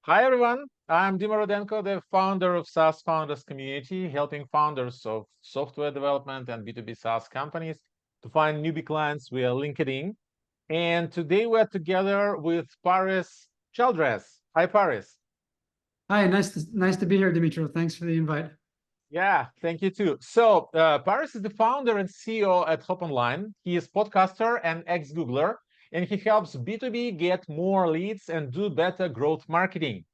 Hi, everyone. I'm Dmytro Rodenko, the founder of SaaS Founders Community, helping founders of software development and B2B SaaS companies to find newbie clients via LinkedIn. And today we're together with Paris Childress. Hi, Paris. Hi, nice to be here, Dmytro. Thanks for the invite. Yeah, thank you too. So Paris is the founder and CEO at Hop Online. He is podcaster and ex-Googler, and he helps B2B get more leads and do better growth marketing.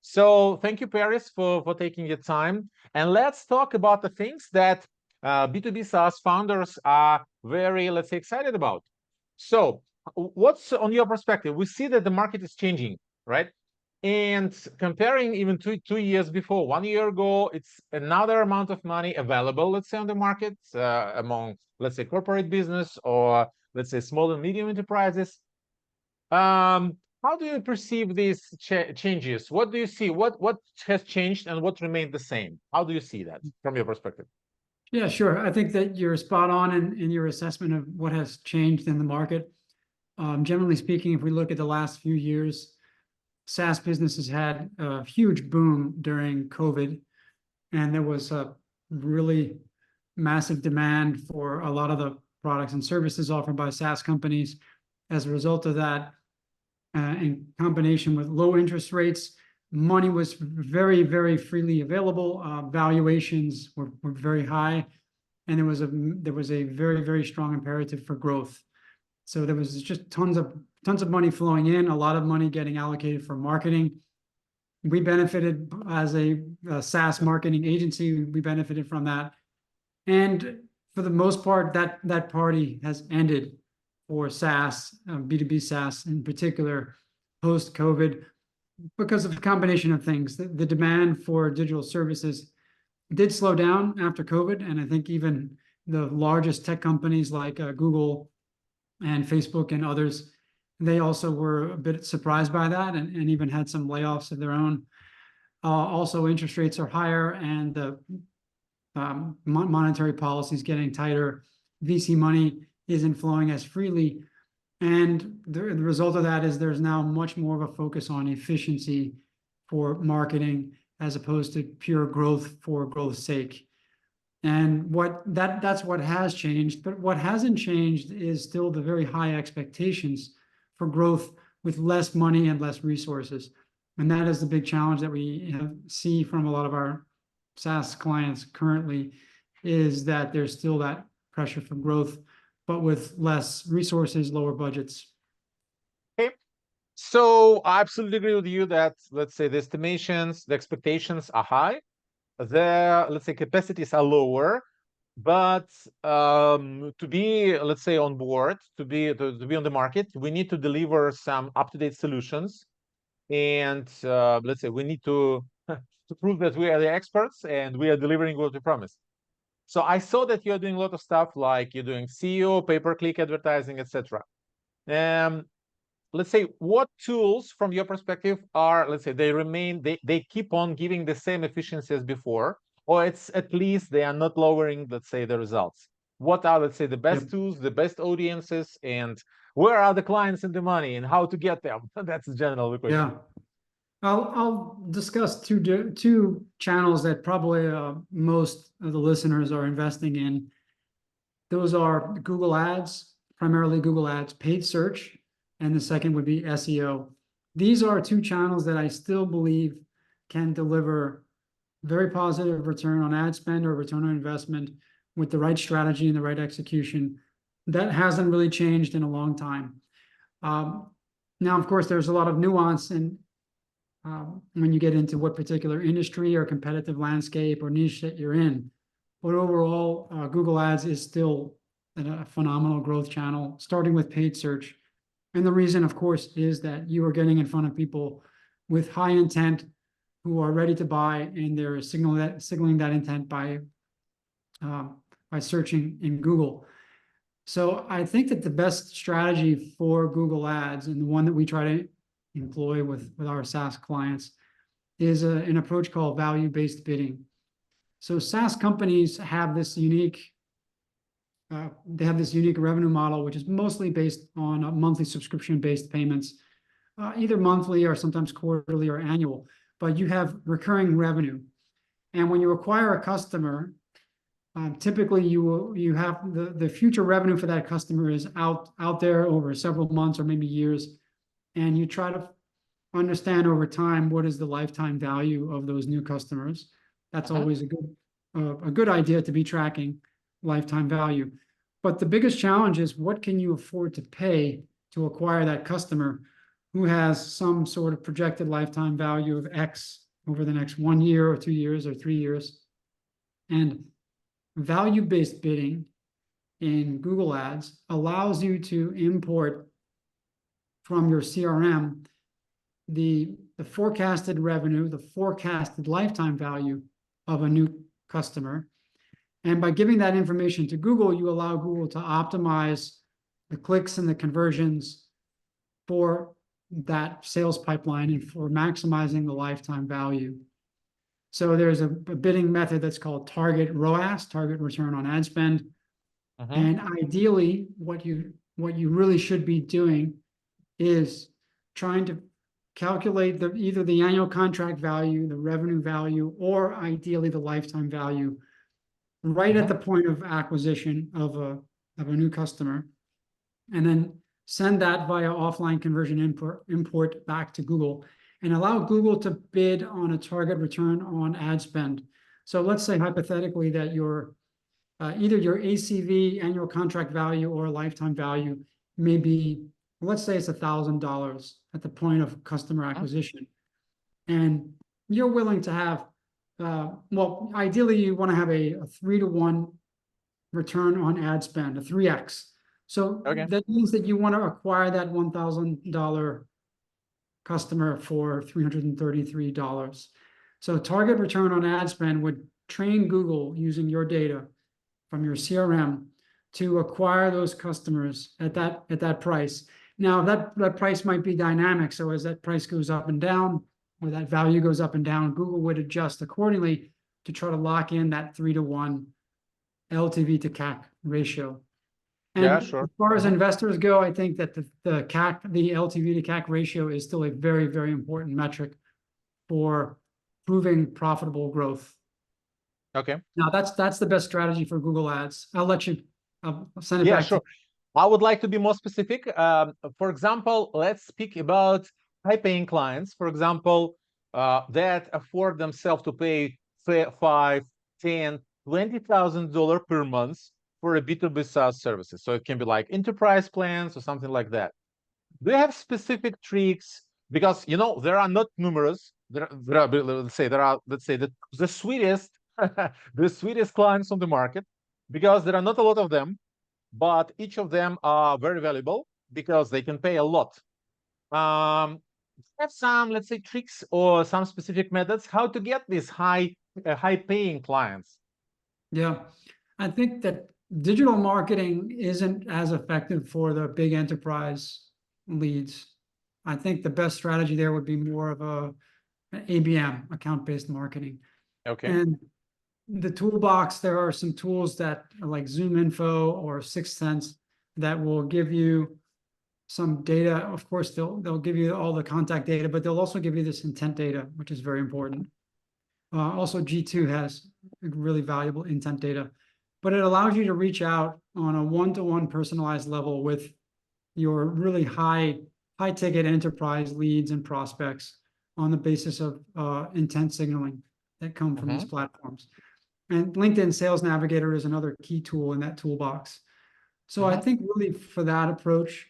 So thank you, Paris, for taking your time. And let's talk about the things that B2B SaaS founders are very, let's say, excited about. So what's on your perspective? We see that the market is changing, right? And comparing even two years before, 1 year ago, it's another amount of money available, let's say, on the market among, let's say, corporate business or, let's say, small and medium enterprises. How do you perceive these changes? What do you see? What has changed and what remained the same? How do you see that from your perspective? Yeah, sure. I think that you're spot on in your assessment of what has changed in the market. Generally speaking, if we look at the last few years, SaaS businesses had a huge boom during COVID, and there was a really massive demand for a lot of the products and services offered by SaaS companies. As a result of that, in combination with low interest rates, money was very, very freely available. Valuations were very high, and there was a very, very strong imperative for growth. So there was just tons of money flowing in, a lot of money getting allocated for marketing. We benefited as a SaaS marketing agency. We benefited from that, and for the most part, that party has ended for SaaS, B2B SaaS in particular, post-COVID, because of a combination of things. The demand for digital services did slow down after COVID, and I think even the largest tech companies like Google and Facebook and others, they also were a bit surprised by that and even had some layoffs of their own. Also, interest rates are higher and the monetary policy is getting tighter. VC money isn't flowing as freely. And the result of that is there's now much more of a focus on efficiency for marketing as opposed to pure growth for growth's sake. And that's what has changed. But what hasn't changed is still the very high expectations for growth with less money and less resources. And that is the big challenge that we see from a lot of our SaaS clients currently, is that there's still that pressure for growth, but with less resources, lower budgets. Okay. So I absolutely agree with you that, let's say, the estimations, the expectations are high. The, let's say, capacities are lower. But to be, let's say, on board, to be on the market, we need to deliver some up-to-date solutions. And let's say we need to prove that we are the experts and we are delivering what we promised. So I saw that you're doing a lot of stuff, like you're doing SEO, pay-per-click advertising, etc. Let's say, what tools from your perspective are, let's say, they keep on giving the same efficiency as before, or it's at least they are not lowering, let's say, the results? What are, let's say, the best tools, the best audiences, and where are the clients and the money and how to get them? That's the general question. Yeah. I'll discuss two channels that probably most of the listeners are investing in. Those are Google Ads, primarily Google Ads, paid search, and the second would be SEO. These are two channels that I still believe can deliver very positive return on ad spend or return on investment with the right strategy and the right execution. That hasn't really changed in a long time. Now, of course, there's a lot of nuance in when you get into what particular industry or competitive landscape or niche that you're in. But overall, Google Ads is still a phenomenal growth channel, starting with paid search. And the reason, of course, is that you are getting in front of people with high intent who are ready to buy, and they're signaling that intent by searching in Google. So I think that the best strategy for Google Ads, and the one that we try to employ with our SaaS clients, is an approach called value-based bidding. So SaaS companies have this unique revenue model, which is mostly based on monthly subscription-based payments, either monthly or sometimes quarterly or annual, but you have recurring revenue. And when you acquire a customer, typically you have the future revenue for that customer is out there over several months or maybe years, and you try to understand over time what is the lifetime value of those new customers. That's always a good idea to be tracking lifetime value. But the biggest challenge is, what can you afford to pay to acquire that customer who has some sort of projected lifetime value of X over the next 1 year or 2 years or 3 years? And value-based bidding in Google Ads allows you to import from your CRM the forecasted revenue, the forecasted lifetime value of a new customer. And by giving that information to Google, you allow Google to optimize the clicks and the conversions for that sales pipeline and for maximizing the lifetime value. So there's a bidding method that's called target ROAS, target return on ad spend. And ideally, what you really should be doing is trying to calculate either the annual contract value, the revenue value, or ideally the lifetime value right at the point of acquisition of a new customer, and then send that via offline conversion import back to Google, and allow Google to bid on a target return on ad spend. So let's say hypothetically that your either your ACV, annual contract value, or lifetime value may be, let's say it's $1,000 at the point of customer acquisition. And you're willing to have, well, ideally you want to have a 3-to-1 return on ad spend, a 3x. So that means that you want to acquire that $1,000 customer for $333. So target return on ad spend would train Google using your data from your CRM to acquire those customers at that price. Now that price might be dynamic. So as that price goes up and down, or that value goes up and down, Google would adjust accordingly to try to lock in that 3-to-1 LTV to CAC ratio. And yeah, sure. As far as investors go, I think that the LTV to CAC ratio is still a very, very important metric for proving profitable growth. Okay. Now that's the best strategy for Google Ads. I'll send it back sure. to you. I would like to be more specific. For example, let's speak about high-paying clients, for example, that afford themselves to pay $5, $10, $20,000 per month for a B2B SaaS services. So it can be like enterprise plans or something like that. Do you have specific tricks? Because there are not numerous. There are let's say the sweetest the sweetest clients on the market, because there are not a lot of them, but each of them are very valuable because they can pay a lot. Have some, let's say, tricks or some specific methods how to get these high paying clients? Yeah, I think that digital marketing isn't as effective for the big enterprise leads. I think the best strategy there would be more of an ABM, account-based marketing. Okay. And the toolbox, there are some tools that are like ZoomInfo or Sixth Sense that will give you some data. Of course, they'll give you all the contact data, but they'll also give you this intent data, which is very important. Also, G2 has really valuable intent data, but it allows you to reach out on a one-to-one personalized level with your really high ticket enterprise leads and prospects on the basis of intent signaling that come from these platforms. And LinkedIn Sales Navigator is another key tool in that toolbox. So I think really for that approach,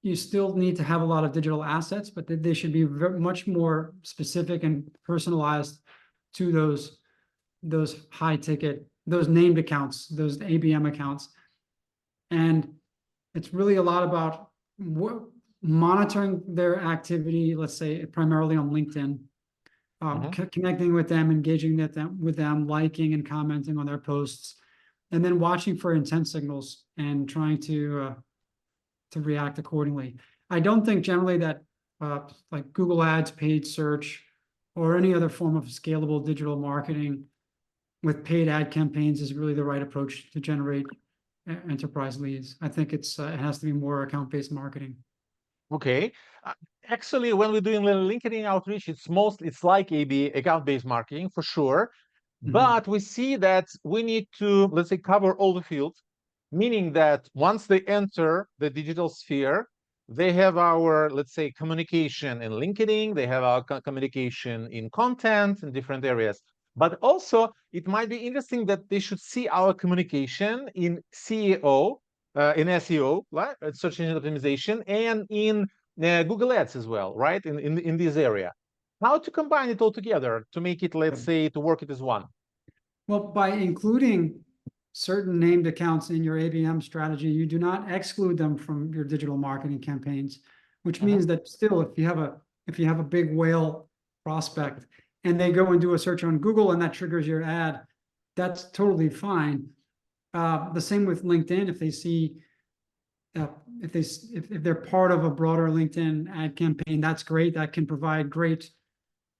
you still need to have a lot of digital assets, but they should be much more specific and personalized to those high ticket, those named accounts, those ABM accounts. And it's really a lot about monitoring their activity, let's say primarily on LinkedIn, connecting with them, engaging with them, liking and commenting on their posts, and then watching for intent signals and trying to react accordingly. I don't think generally that like Google Ads, paid search, or any other form of scalable digital marketing with paid ad campaigns is really the right approach to generate enterprise leads. I think it has to be more account-based marketing. Okay. Uh, Actually, when we're doing LinkedIn outreach, it's like AB, account-based marketing for sure. Mhm. But we see that we need to, let's say, cover all the fields, meaning that once they enter the digital sphere, they have our, let's say, communication in LinkedIn, they have our communication in content in different areas. But also, it might be interesting that they should see our communication in SEO, in SEO, right? Search engine optimization, and in Google Ads as well, right? In this area. How to combine it all together to make it, let's say, to work it as one. Well, by including certain named accounts in your ABM strategy, you do not exclude them from your digital marketing campaigns, which Mhm. means that still, if you have a big whale prospect and they go and do a search on Google and that triggers your ad, that's totally fine. The same with LinkedIn. If they see if they're part of a broader LinkedIn ad campaign, that's great. That can provide great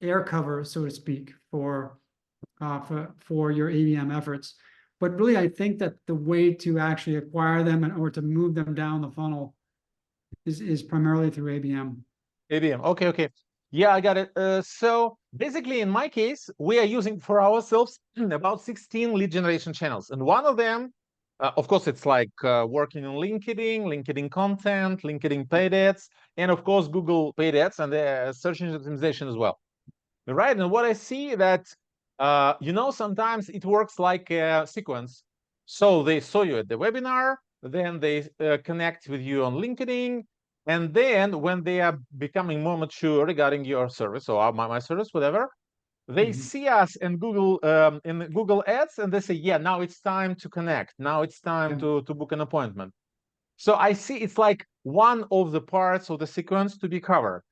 air cover, so to speak, for your ABM efforts. But really, I think that the way to actually acquire them or to move them down the funnel is primarily through ABM. ABM. Okay, okay. Yeah, I got it. So basically, in my case, we are using for ourselves about 16 lead generation channels. And one of them, of course, it's like working on LinkedIn, LinkedIn content, LinkedIn paid ads, and of course, Google paid ads and search engine optimization as well. Right. And what I see that, sometimes it works like a sequence. So they saw you at the webinar, then they connect with you on LinkedIn. And then when they are becoming more mature regarding your service or my service, whatever, they Mhm. see us in Google Ads and they say, yeah, now it's time to connect. Now it's time Yeah. to book an appointment. So I see it's like one of the parts of the sequence to be covered.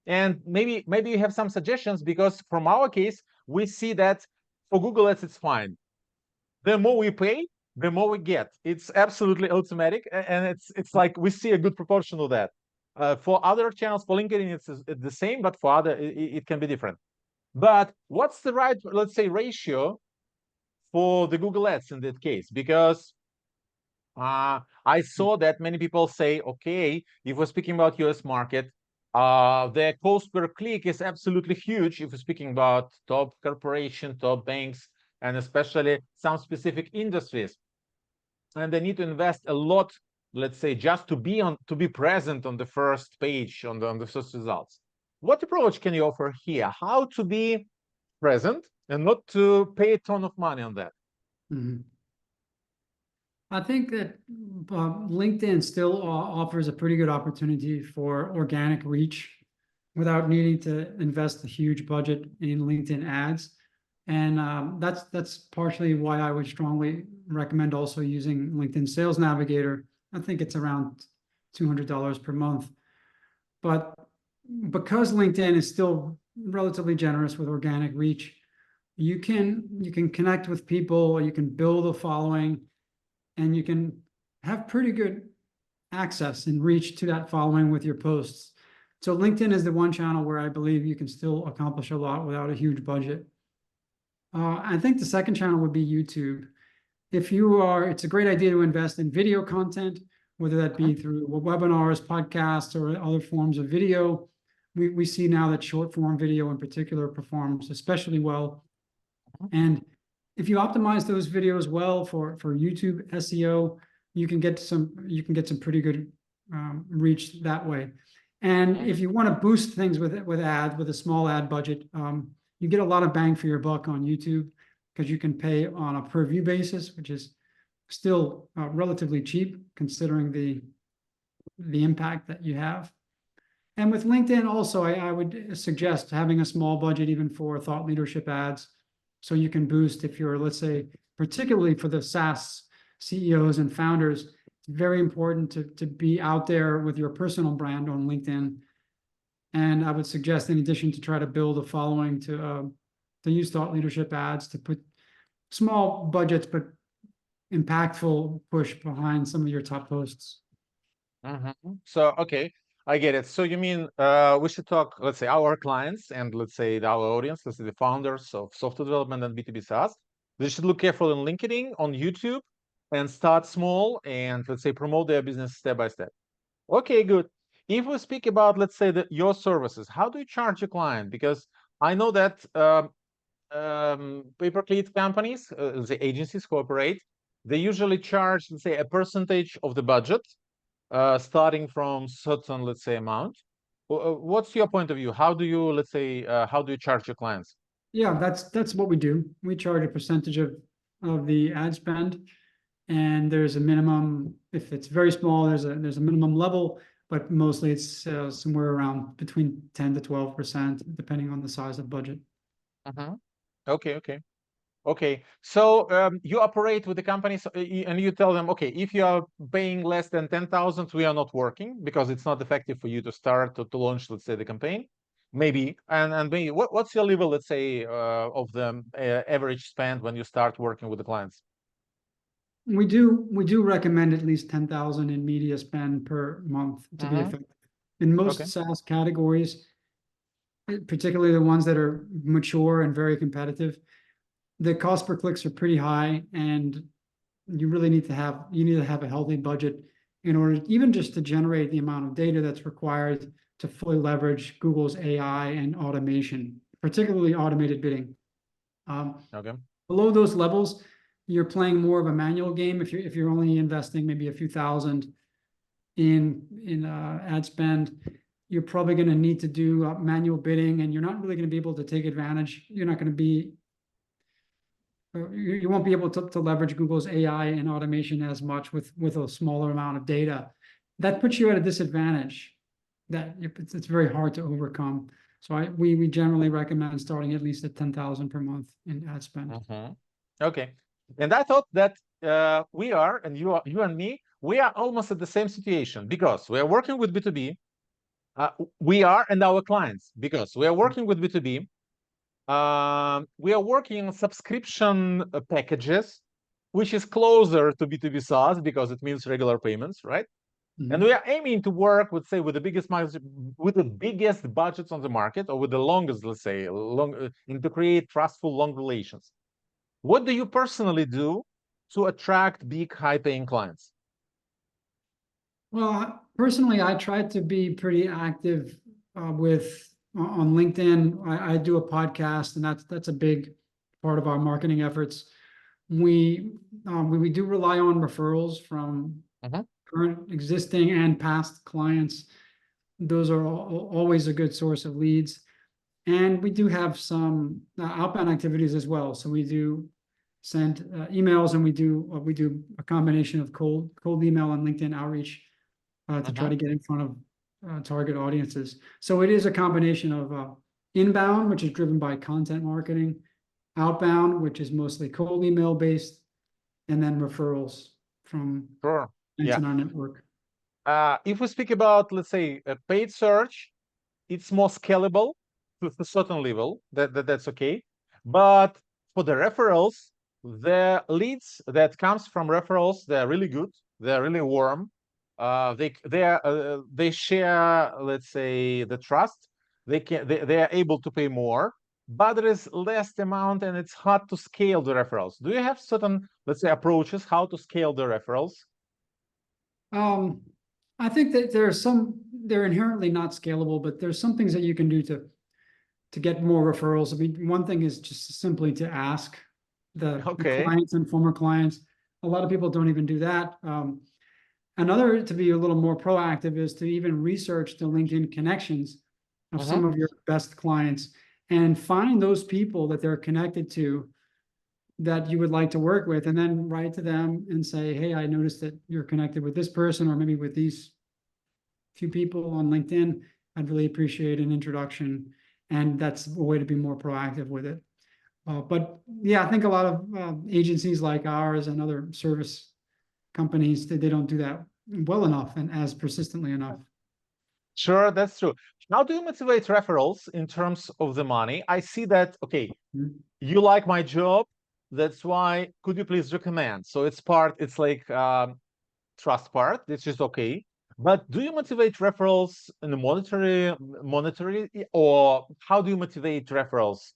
And maybe you have some suggestions because from our case, we see that for Google Ads, it's fine. The more we pay, the more we get. It's absolutely automatic, and it's like we see a good proportion of that. For other channels, for LinkedIn, it's the same, but for other, it can be different. But what's the right, let's say, ratio for the Google Ads in that case? Because I saw that many people say, okay, if we're speaking about US market, the cost per click is absolutely huge if we're speaking about top corporation, top banks, and especially some specific industries. And they need to invest a lot, let's say, just to be present on the first page on the search results. What approach can you offer here? How to be present and not to pay a ton of money on that? Mhm. I think that LinkedIn still offers a pretty good opportunity for organic reach without needing to invest a huge budget in LinkedIn ads. And that's partially why I would strongly recommend also using LinkedIn Sales Navigator. I think it's around $200 per month. But because LinkedIn is still relatively generous with organic reach, you can connect with people, you can build a following, and you can have pretty good access and reach to that following with your posts. So LinkedIn is the one channel where I believe you can still accomplish a lot without a huge budget. I think the second channel would be YouTube. It's a great idea to invest in video content, whether that be through webinars, podcasts, or other forms of video. We see now that short form video in particular performs especially well. And if you optimize those videos well for YouTube SEO, you can get some pretty good reach that way. And if you want to boost things with ads with a small ad budget, you get a lot of bang for your buck on YouTube because you can pay on a per view basis, which is still relatively cheap considering the impact that you have. And with LinkedIn also, I would suggest having a small budget even for thought leadership ads. So you can boost if you're, let's say, particularly for the SaaS CEOs and founders, it's very important to be out there with your personal brand on LinkedIn. And I would suggest, in addition, to try to build a following to use thought leadership ads to put small budgets but impactful push behind some of your top posts. So, okay, I get it. So you mean we should talk, let's say, our clients and let's say our audience, let's say the founders of software development and B2B SaaS, they should look careful on LinkedIn, on YouTube, and start small and let's say promote their business step by step. Okay, good. if we speak about, let's say, your services, how do you charge your client? Because I know that pay-per-click companies, the agencies cooperate, they usually charge, let's say, a percentage of the budget, starting from certain, let's say, amount. What's your point of view? How do you, let's say, how do you charge your clients? Yeah, that's what we do. We charge a percentage of the ad spend, and there's a minimum. If it's very small, there's a minimum level, but mostly it's somewhere around between 10 to 12%, depending on the size of budget. Okay, okay. Okay, so you operate with the companies and you tell them, okay, if you are paying less than 10,000, we are not working because it's not effective for you to start to launch, let's say, the campaign. Maybe, and maybe what's your level, let's say, of the average spend when you start working with the clients? We do recommend at least 10,000 in media spend per month to be effective. In most Okay. SaaS categories, particularly the ones that are mature and very competitive, the cost per clicks are pretty high, and you really need to have a healthy budget in order even just to generate the amount of data that's required to fully leverage Google's AI and automation, particularly automated bidding. Okay. Below those levels, you're playing more of a manual game. If you're only investing maybe a few thousand in ad spend, you're probably going to need to do manual bidding, and you're not really going to be able to take advantage. You're not going to be you won't be able to leverage Google's AI and automation as much with a smaller amount of data. That puts you at a disadvantage that it's very hard to overcome. So we generally recommend starting at least at 10,000 per month in ad spend. Okay, and I thought that we are, and you and me, we are almost at the same situation because we are working with B2B. We are, and our clients, because we are working with B2B. We are working on subscription packages, which is closer to B2B SaaS because it means regular payments, right? And we are aiming to work with, say, with the biggest budgets on the market, or with the longest, let's say, and to create trustful long relations. What do you personally do to attract big, high-paying clients? Well, personally, I try to be pretty active on LinkedIn. I do a podcast, and that's a big part of our marketing efforts. We do rely on referrals from current, existing, and past clients. Those are always a good source of leads. And we do have some outbound activities as well. So we do send emails, and we do a combination of cold email and LinkedIn outreach to try to get in front of target audiences. So it is a combination of inbound, which is driven by content marketing, outbound, which is mostly cold email based, and then referrals from clients in our network. If we speak about, let's say, a paid search, it's more scalable to a certain level. That's okay. But for the referrals, the leads that comes from referrals, they're really good. They're really warm. They share, let's say, the trust. They are able to pay more, but there is less amount, and it's hard to scale the referrals. Do you have certain, let's say, approaches how to scale the referrals? I think that they're inherently not scalable, but there's some things that you can do to get more referrals. I mean, one thing is just simply to ask the clients and former clients. A lot of people don't even do that. Another, to be a little more proactive, is to even research the LinkedIn connections of some of your best clients and find those people that they're connected to that you would like to work with, and then write to them and say, hey, I noticed that you're connected with this person, or maybe with these few people on LinkedIn. I'd really appreciate an introduction. And that's a way to be more proactive with it. But yeah, I think a lot of agencies like ours and other service companies, they don't do that well enough and as persistently enough. Sure, that's true. How do you motivate referrals in terms of the money? I see that, okay, you like my job. That's why, could you please recommend? So it's like trust part, which is okay. But do you motivate referrals in a monetary, or how do you motivate referrals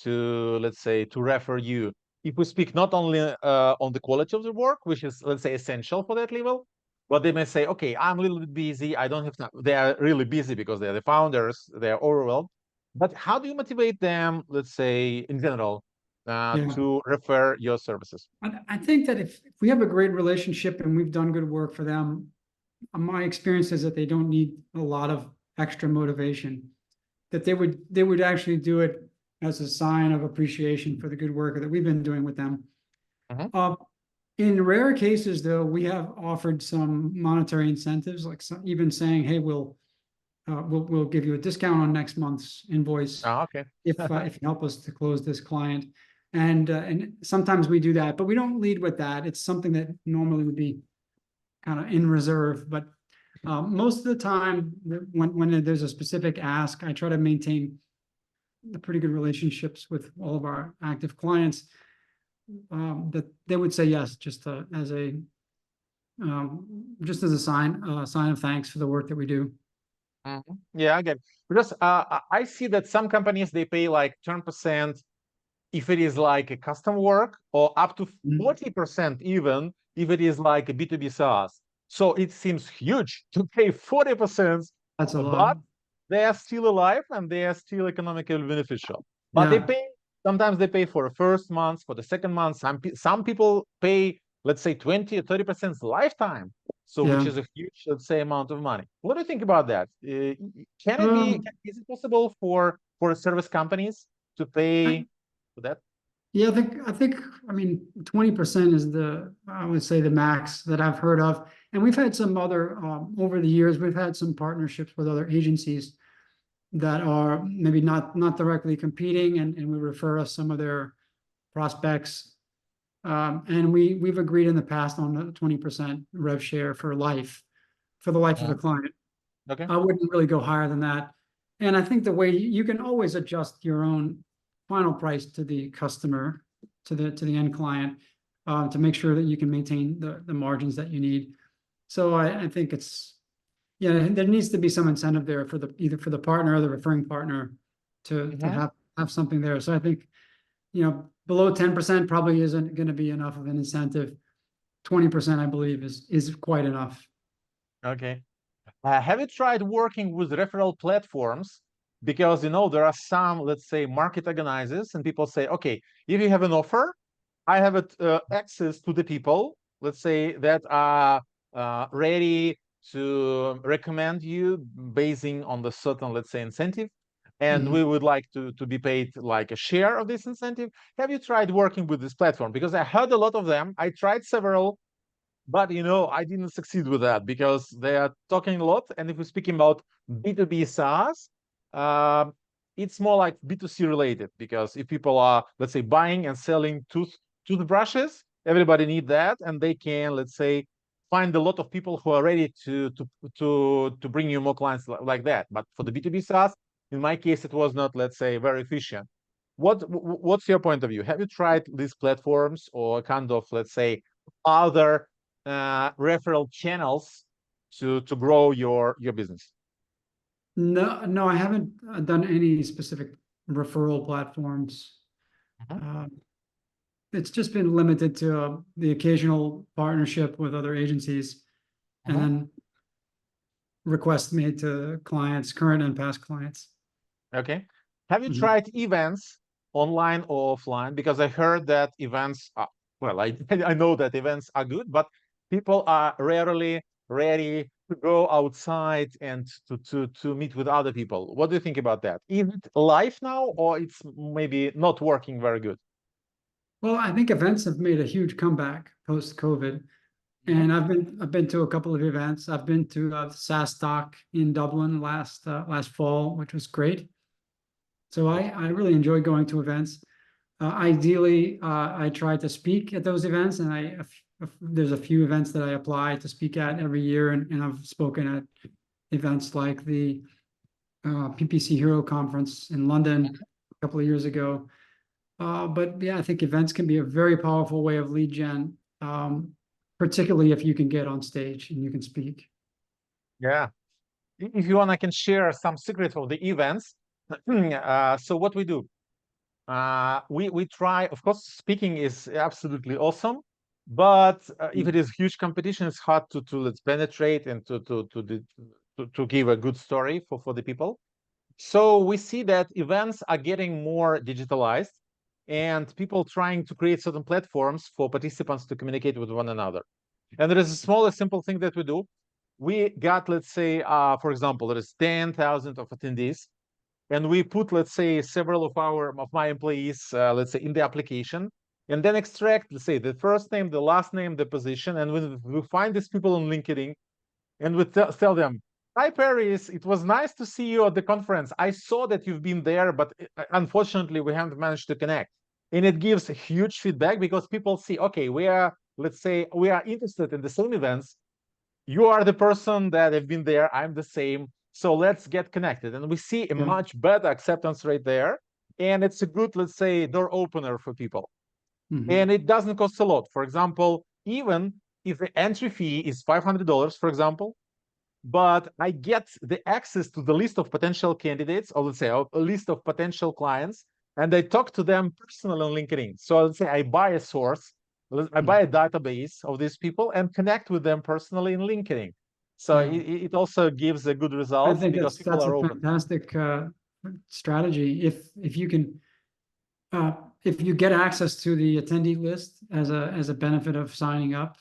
to, let's say, to refer you? If we speak not only on the quality of the work, which is, let's say, essential for that level, But they may say, okay, I'm a little bit busy. I don't have time. They are really busy because they're the founders. They're overwhelmed. But how do you motivate them, let's say, in general, Yeah. to refer your services? I think that if we have a great relationship and we've done good work for them, my experience is that they don't need a lot of extra motivation. That they would actually do it as a sign of appreciation for the good work that we've been doing with them. Mhm. In rare cases, though, we have offered some monetary incentives, like even saying, "Hey, we'll give you a discount on next month's invoice Okay. if you help us to close this client." And sometimes we do that, but we don't lead with that. It's something that normally would be kind of in reserve. But most of the time, when there's a specific ask, I try to maintain the pretty good relationships with all of our active clients, that they would say yes, just as a sign of thanks for the work that we do. Mhm. Yeah, again, because I see that some companies they pay like 10% if it is like a custom work, or up to 40% even if it is like a B2B SaaS. So it seems huge to pay 40%, That's a lot. but they are still alive and they are still economically beneficial. But they Yeah, pay, sometimes they pay for the first month, for the second month. Some people pay, let's say 20 or 30% lifetime. So which yeah. is a huge, let's say, amount of money. What do you think about that? Can it be, Um, is it possible for service companies to I, pay for that? yeah, I mean, 20% is I would say the max that I've heard of. And we've had some other, over the years, we've had some partnerships with other agencies that are maybe not directly competing, and we refer us some of their prospects. And we've agreed in the past on a 20% rev share for the life of the Mhm. client. Okay. I wouldn't really go higher than that. And I think the way you can always adjust your own final price to the customer, to the end client, to make sure that you can maintain the margins that you need. So I think yeah, there needs to be some incentive there for either for the partner or the referring partner to Mhm. have something there. So I think, below 10% probably isn't going to be enough of an incentive. 20%, I believe, is quite enough. Okay. Have you tried working with referral platforms? Because there are some, let's say, market organizers, and people say, okay, if you have an offer, I have access to the people, let's say, that are ready to recommend you basing on the certain, let's say, incentive, and Mhm. we would like to be paid like a share of this incentive. Have you tried working with this platform? Because I heard a lot of them. I tried several, but I didn't succeed with that because they are talking a lot. And if we're speaking about B2B SaaS, um, it's more like B2C related, because if people are, let's say, buying and selling toothbrushes, everybody need that, and they can, let's say, find a lot of people who are ready to bring you more clients like that. But for the B2B SaaS, in my case, it was not, let's say, very efficient. What's your point of view? Have you tried these platforms or kind of, let's say, other referral channels to grow your business? No, no, I haven't done any specific referral platforms. Mhm. Um, it's just been limited to the occasional partnership with other agencies, and Mhm. then requests made to clients, current and past clients. Okay. Have you Mhm. tried events online or offline? Because I heard that events are, well, I I know that events are good, but people are rarely ready to go outside and to meet with other people. What do you think about that? Is it live now, or it's maybe not working very good? Well, I think events have made a huge comeback post-COVID, Mhm. and I've been to a couple of events. I've been to SaaS Doc in Dublin last fall, which was great. So I really enjoy going to events. Ideally, I try to speak at those events, and there's a few events that I apply to speak at every year, and I've spoken at events like the PPC Hero Conference in London a couple of years ago. But yeah, I think events can be a very powerful way of lead gen, particularly if you can get on stage and you can speak. Yeah. If you want, I can share some secrets of the events. So what we do, we try. Of course, speaking is absolutely awesome, But if it is huge competition, it's hard to let's penetrate and to give a good story for the people. So we see that events are getting more digitalized and people trying to create certain platforms for participants to communicate with one another. And there is a small, simple thing that we do. We got, let's say, for example, there is 10,000 of attendees, and we put, let's say, several of my employees, let's say, in the application, and then extract, let's say, the first name, the last name, the position, and we find these people on LinkedIn, and we tell them, "Hi, Paris. It was nice to see you at the conference. I saw that you've been there, but unfortunately, we haven't managed to connect." And it gives huge feedback because people see, okay, let's say, we are interested in the same events. You are the person that have been there. I'm the same. So let's get connected. And we see a much better acceptance rate there. And it's a good, let's say, door opener for people. And it doesn't cost a lot. For example, even if the entry fee is $500, for example, but I get the access to the list of potential candidates, or let's say a list of potential clients, and I talk to them personally on LinkedIn. So let's say I buy a source, I buy a database of these people and connect with them personally in LinkedIn. So it also gives a good result because people are open. Fantastic strategy. If you can, if you get access to the attendee list as a benefit of signing up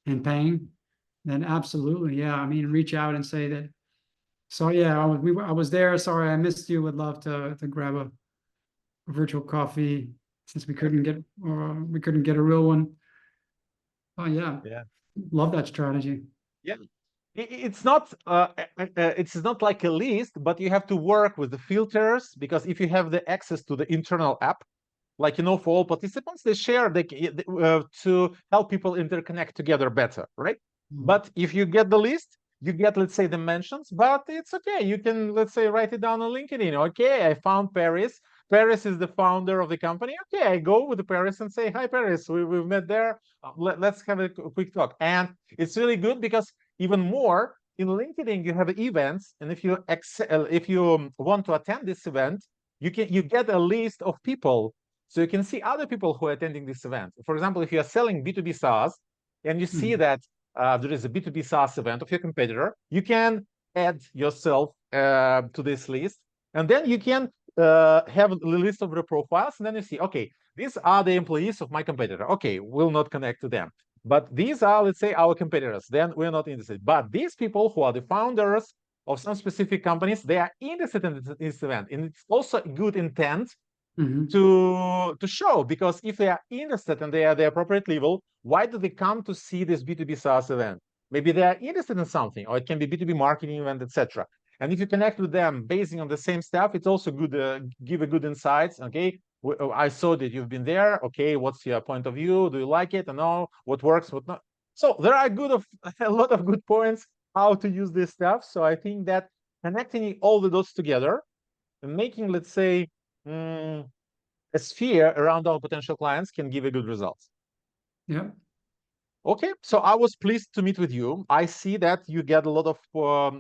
and paying, then absolutely, yeah. I mean, reach out and say that. So yeah, I was there. Sorry, I missed you. Would love to grab a virtual coffee since we couldn't get a real one. Oh yeah, love that strategy. Yeah, it's not like a list, but you have to work with the filters, because if you have the access to the internal app, like, you know, for all participants, they share to help people interconnect together better, right? But if you get the list, you get, let's say, the mentions, but it's okay. You can, let's say, write it down on LinkedIn. Okay, I found Paris. Paris is the founder of the company. Okay, I go with the Paris and say, "Hi, Paris. We've met there. Let's have a quick talk." And it's really good because even more in LinkedIn, you have events, and if you want to attend this event, you get a list of people, so you can see other people who are attending this event. For example, if you are selling B2B SaaS and you see that there is a B2B SaaS event of your competitor, you can add yourself to this list, and then you can have a list of the profiles, and then you see, okay, these are the employees of my competitor. Okay, we'll not connect to them. But these are, let's say, our competitors. Then we're not interested. But these people who are the founders of some specific companies, they are interested in this event. And it's also a good intent to show, because if they are interested and they are the appropriate level, why do they come to see this B2B SaaS event? Maybe they are interested in something, or it can be B2B marketing event, etc. And if you connect with them basing on the same stuff, it's also good, give a good insights. Okay, I saw that you've been there. Okay, what's your point of view? Do you like it? I know what works, what not. So there are a lot of good points how to use this stuff. So I think that connecting all the dots together and making, let's say, a sphere around our potential clients can give a good results. Yeah. Okay, so I was pleased to meet with you. I see that you get a lot of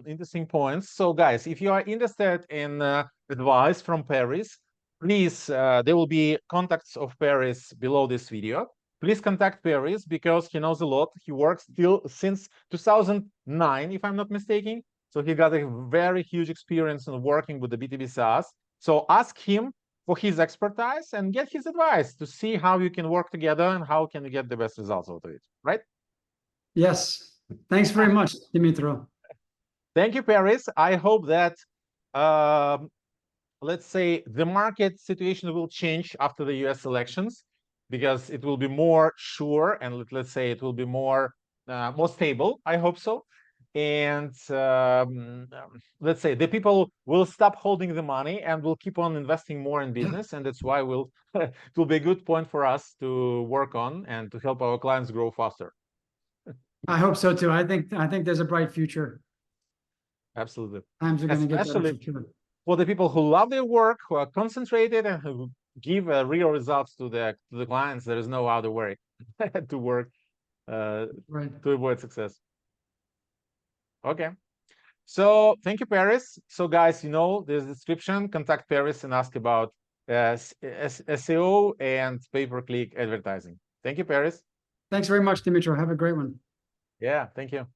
interesting points. So guys, if you are interested in advice from Paris, please, there will be contacts of Paris below this video. Please contact Paris because he knows a lot. He works still since 2009, if I'm not mistaken. So he got a very huge experience in working with the B2B SaaS. So ask him for his expertise and get his advice to see how you can work together and how can you get the best results out of it, right? Yes. Thanks very much, Dmytro. Thank you, Paris. I hope that, let's say, the market situation will change after the US elections, because it will be more sure, and let's say it will be more stable. I hope so. And let's say the people will stop holding the money and will keep on investing more in business, and that's why it will be a good point for us to work on and to help our clients grow faster. I hope so too. I think there's a bright future. Absolutely. Times are going to get better for sure. For the people who love their work, who are concentrated, and who give real results to the clients, there is no other way to work to avoid success. Okay. So thank you, Paris. So guys, you know, there's a description. Contact Paris and ask about SEO and pay-per-click advertising. Thank you, Paris. Thanks very much, Dmytro. Have a great one. Yeah, thank you.